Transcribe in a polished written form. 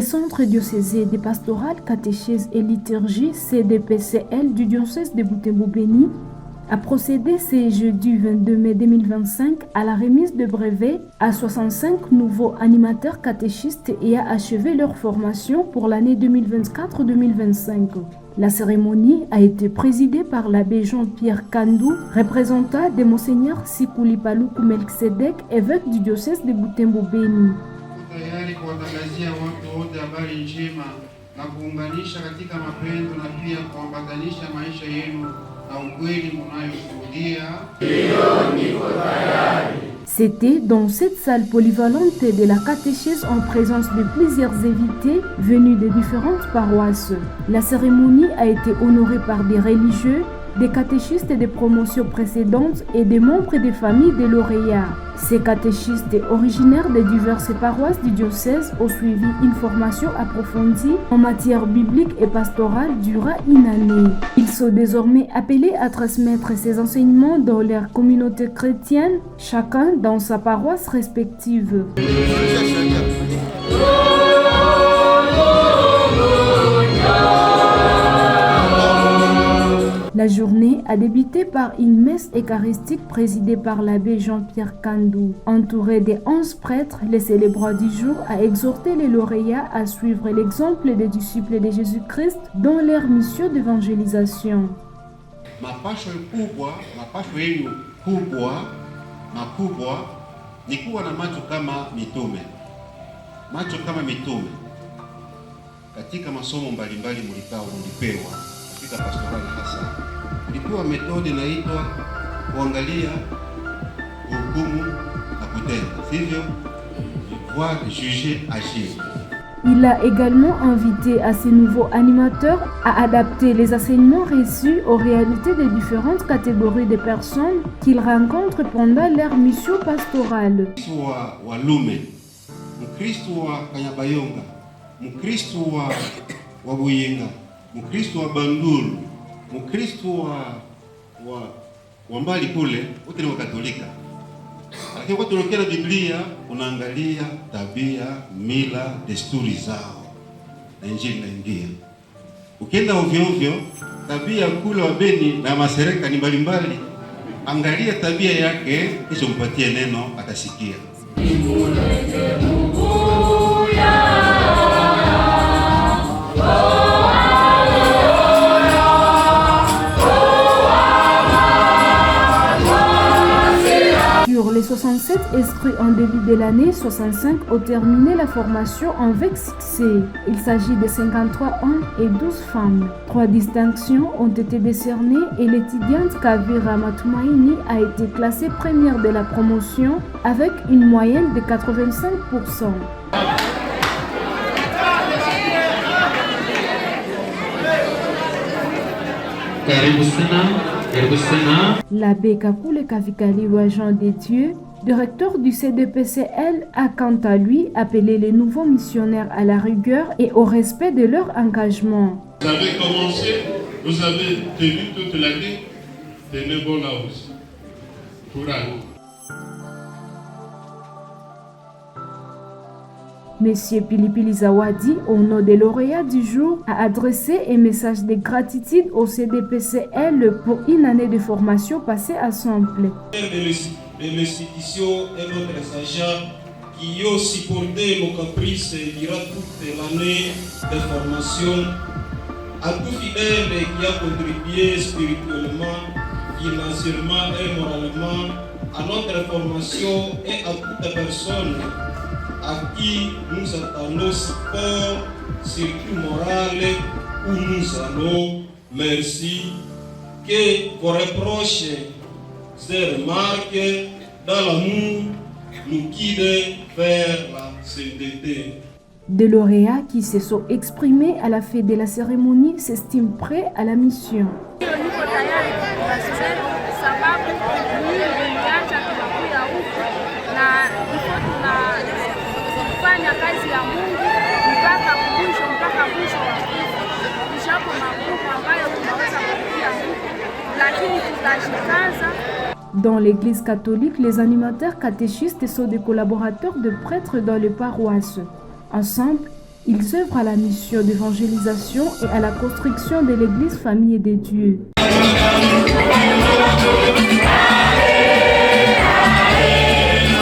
Les centres diocésains des pastorales, catéchèses et liturgie CDPCL du diocèse de Butembo-Beni a procédé ce jeudi 22 mai 2025 à la remise de brevets à 65 nouveaux animateurs catéchistes et a achevé leur formation pour l'année 2024-2025. La cérémonie a été présidée par l'abbé Jean-Pierre Kandou, représentant de Monseigneur Sikuli Paluku Melkisedek, évêque du diocèse de Butembo-Beni. Tayari kuwatangazia watu wote habari njema na kuunganisha katika mapendo na pia kuambatanisha maisha yenu na ukweli mnayoshuhudia. C'était dans cette salle polyvalente de la catéchèse en présence de plusieurs invités venus de différentes paroisses. La cérémonie a été honorée par des religieux, des catéchistes des promotions précédentes et des membres des familles des lauréats. Ces catéchistes originaires de diverses paroisses du diocèse ont suivi une formation approfondie en matière biblique et pastorale durant une année. Ils sont désormais appelés à transmettre ces enseignements dans leur communauté chrétienne, chacun dans sa paroisse respective. La journée a débuté par une messe eucharistique présidée par l'abbé Jean-Pierre Kandou. Entouré des 11 prêtres, les célébrants du jour a exhorté les lauréats à suivre l'exemple des disciples de Jésus-Christ dans leur mission d'évangélisation. Mapasho yenu makubwa ni kuwa na macho kama mitume. Macho kama mitume. Katika masomo mbalimbali mlipewa katika pastorali hasa. Ilikuwa metodi inaitwa kuangalia, hukumu na kutenda. Sivyo? Voir, juger, agir. Il a également invité à ces nouveaux animateurs à adapter les enseignements reçus aux réalités des différentes catégories de personnes qu'ils rencontrent pendant leur mission pastorale. Mkristo wa Lume, Mkristo wa Kanyabayonga, Mkristo wa Buyenga, Mkristo wa Banduru, Mkristo wa mbali kule, wote ni Wakatolika. Lakini kwa tunokea na Biblia, unaangalia tabia, mila, desturi zao. Na injili inaingia. Ukienda ovyo ovyo, tabia kule wa Beni na Masereka ni mbalimbali. Angalia tabia yake, kisha mpatie neno atasikia. Sur les 67 inscrits en début de l'année, 65 ont terminé la formation en VEX-C. Il s'agit de 53 hommes et 12 femmes. 3 distinctions ont été décernées et l'étudiante Kavira Matumaini a été classée première de la promotion avec une moyenne de 85%. L'abbé Kakule Kavikaliwa Jean de Dieu, directeur du CDPCL, a quant à lui appelé les nouveaux missionnaires à la rigueur et au respect de leur engagement. Vous avez commencé, vous avez tenu toute l'année, tenez bon là aussi. Courage. Monsieur Pilipili Zawadi, au nom des lauréats du jour, a adressé un message de gratitude au CDPCL pour une année de formation passée ensemble. De l'institution et notre sage qui ont supporté nos caprices durant toute l'année de formation, à tout fidèle qui a contribué spirituellement, financièrement et moralement à notre formation et à toute personne à qui nous attendons support, surtout moral, où nous allons. Merci. Que vos reproches et remarques dans l'amour nous guident vers la sainteté. Des lauréats qui se sont exprimés à la fin de la cérémonie s'estiment prêts à la mission. Dans l'église catholique, les animateurs catéchistes sont des collaborateurs de prêtres dans les paroisses. Ensemble, Ils œuvrent à la mission d'évangélisation et à la construction de l'Église famille de Dieu.